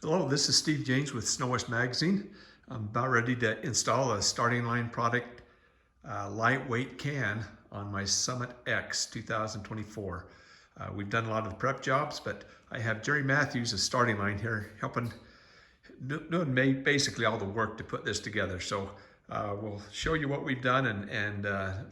Hello, this is Steve James with Snow West Magazine. I'm about ready to install a starting line product lightweight can on my Summit X 2024. We've done a lot of the prep jobs, but I have Jerry Matthews, a starting line here, helping doing basically all the work to put this together. So we'll show you what we've done and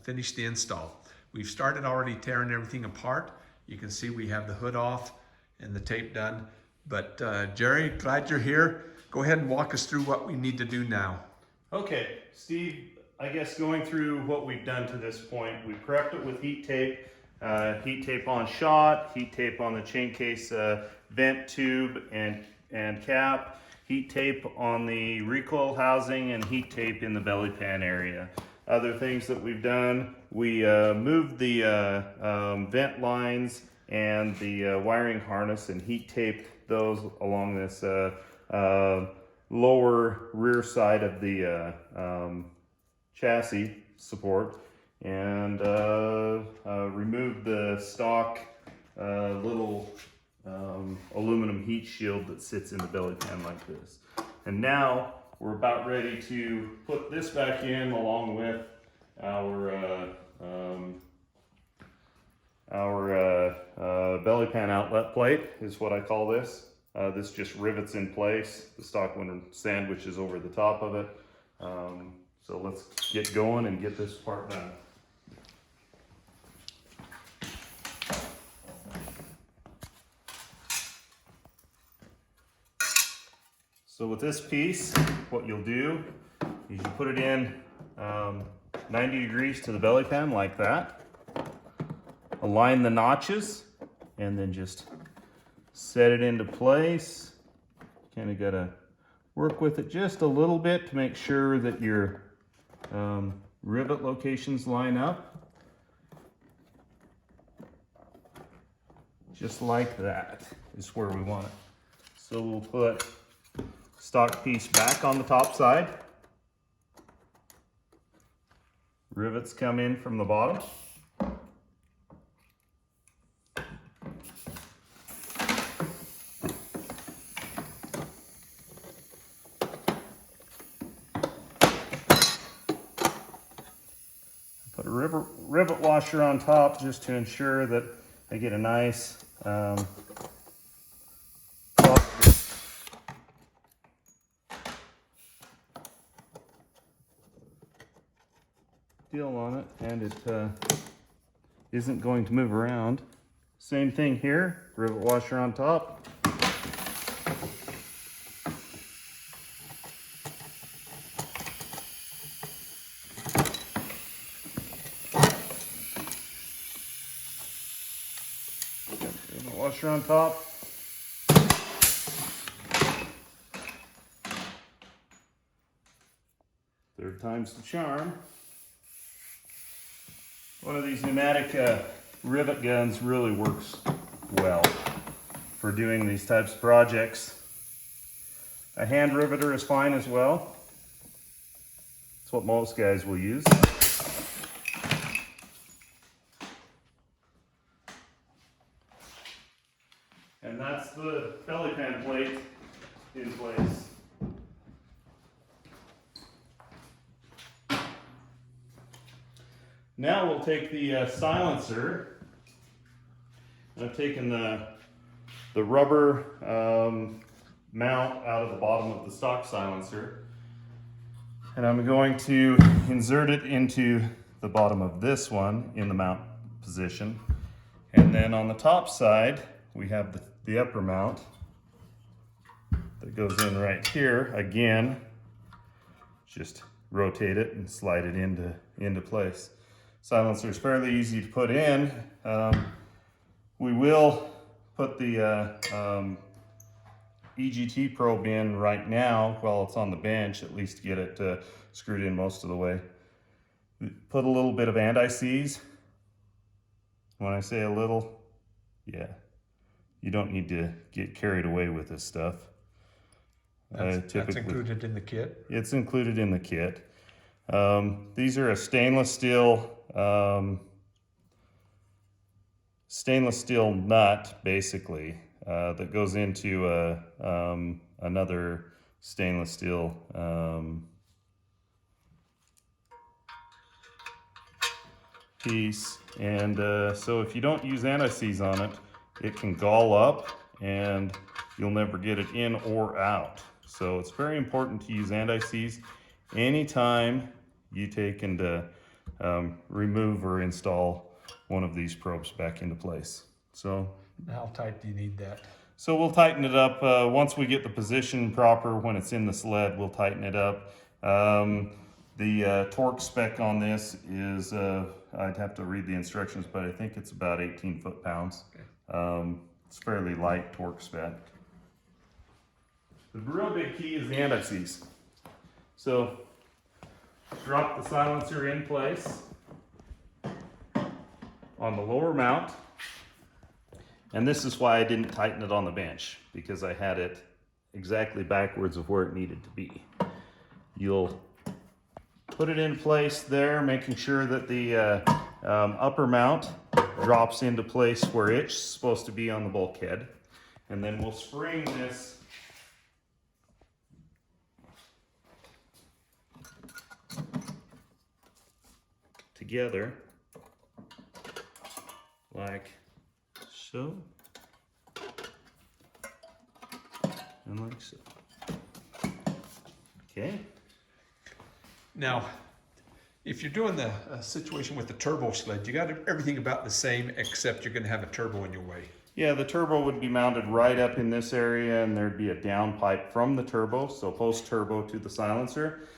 finish the install. We've started already tearing everything apart. You can see we have the hood off and the tape done. But Jerry, glad you're here. Go ahead and walk us through what we need to do now. Okay, Steve, I guess going through what we've done to this point, we prepped it with heat tape on shot, heat tape on the chain case vent tube and cap, heat tape on the recoil housing, and heat tape in the belly pan area. Other things that we've done, we moved the vent lines and the wiring harness and heat taped those along this lower rear side of the chassis support, and removed the stock little aluminum heat shield that sits in the belly pan like this. And now we're about ready to put this back in along with our belly pan outlet plate is what I call this. This just rivets in place. The stock window sandwich is over the top of it. So let's get going and get this part done. So with this piece, what you'll do is you put it in 90 degrees to the belly pan like that. Align the notches and then just set it into place. Kind of got to work with it just a little bit to make sure that your rivet locations line up. Just like that is where we want it. So we'll put stock piece back on the top side. Rivets come in from the bottom. Put a rivet washer on top just to ensure that I get a nice deal on it, and it isn't going to move around. Same thing here, rivet washer on top. Rivet washer on top. Third time's the charm. One of these pneumatic rivet guns really works well for doing these types of projects. A hand riveter is fine as well. It's what most guys will use. And that's the belly pan plate in place. Now we'll take the silencer. I've taken the rubber mount out of the bottom of the stock silencer, and I'm going to insert it into the bottom of this one in the mount position. And then on the top side, we have the upper mount that goes in right here. Again, just rotate it and slide it into place. Silencer is fairly easy to put in. We will put the EGT probe in right now while it's on the bench, at least to get it screwed in most of the way. Put a little bit of anti-seize. When I say a little, yeah, you don't need to get carried away with this stuff. That's included in the kit? It's included in the kit. These are a stainless steel nut, basically. that goes into another stainless steel piece. And so if you don't use anti-seize on it, it can gall up and you'll never get it in or out. So it's very important to use anti-seize anytime you take and remove or install one of these probes back into place. So How tight do you need that? So we'll tighten it up once we get the position proper. When it's in the sled, we'll tighten it up. The torque spec on this is, I'd have to read the instructions, but I think it's about 18 foot-pounds. Okay. It's fairly light torque spec. The real big key is the anti-seize. So drop the silencer in place on the lower mount. And this is why I didn't tighten it on the bench, because I had it exactly backwards of where it needed to be. You'll put it in place there, making sure that the upper mount drops into place where it's supposed to be on the bulkhead. And then we'll spring this together like so, and like so. Okay. Now, if you're doing the situation with the turbo sled, you got everything about the same, except you're going to have a turbo in your way. Yeah, the turbo would be mounted right up in this area, and there'd be a down pipe from the turbo, so post turbo to the silencer.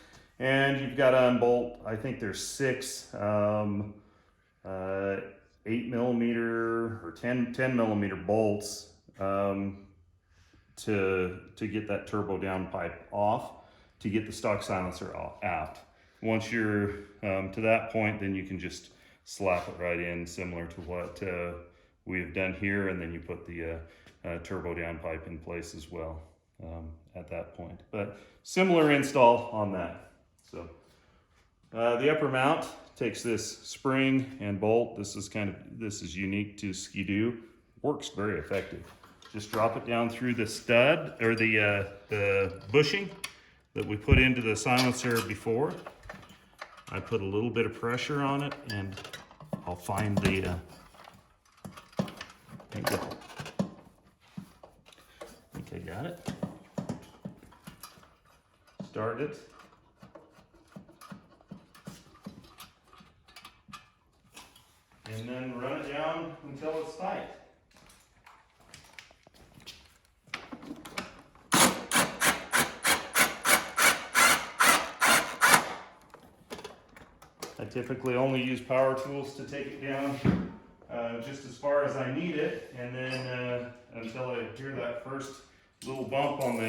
And you've got to unbolt, I think there's 6 8mm or 10 millimeter bolts to get that turbo down pipe off, to get the stock silencer out. Once you're to that point, then you can just slap it right in, similar to what we have done here, and then you put the turbo down pipe in place as well at that point. But similar install on that. So the upper mount takes this spring and bolt. This is unique to Ski-Doo. Works very effective. Just drop it down through the stud or the bushing that we put into the silencer before. I put a little bit of pressure on it, and I'll find the I think I got it. Start it. And then run it down until it's tight. I typically only use power tools to take it down just as far as I need it, and then until I hear that first little bump on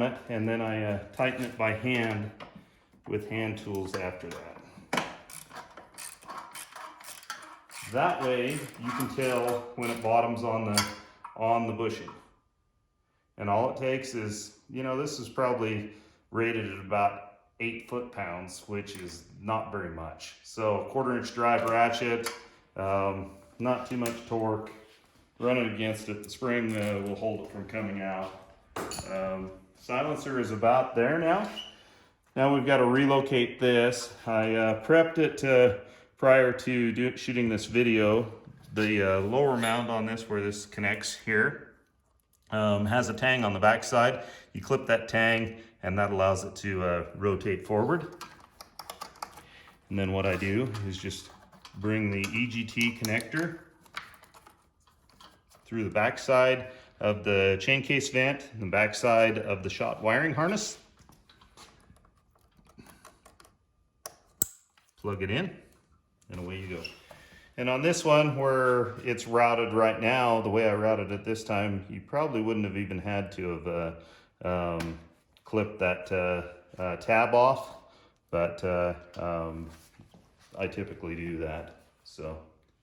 it, and then I tighten it by hand with hand tools after that. That way you can tell when it bottoms on the bushing. And all it takes is, this is probably rated at about 8 foot-pounds, which is not very much. So 1/4-inch drive ratchet, not too much torque. Run it against it. The spring will hold it from coming out. Silencer is about there now. Now we've got to relocate this. I prepped it prior to shooting this video. The lower mount on this, where this connects here, has a tang on the back side. You clip that tang, and that allows it to rotate forward. And then what I do is just bring the EGT connector through the back side of the chain case vent and the back side of the shot wiring harness. Plug it in, and away you go. And on this one, where it's routed right now, the way I routed it this time, you probably wouldn't have even had to have clipped that tab off, but I typically do that. So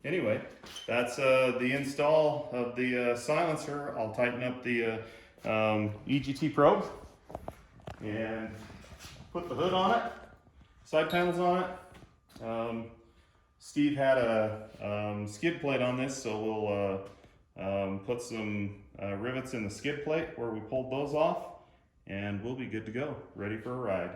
anyway, that's the install of the silencer. I'll tighten up the EGT probe and put the hood on it, side panels on it. Steve had a skid plate on this, so put some rivets in the skid plate where we pulled those off, and we'll be good to go, ready for a ride.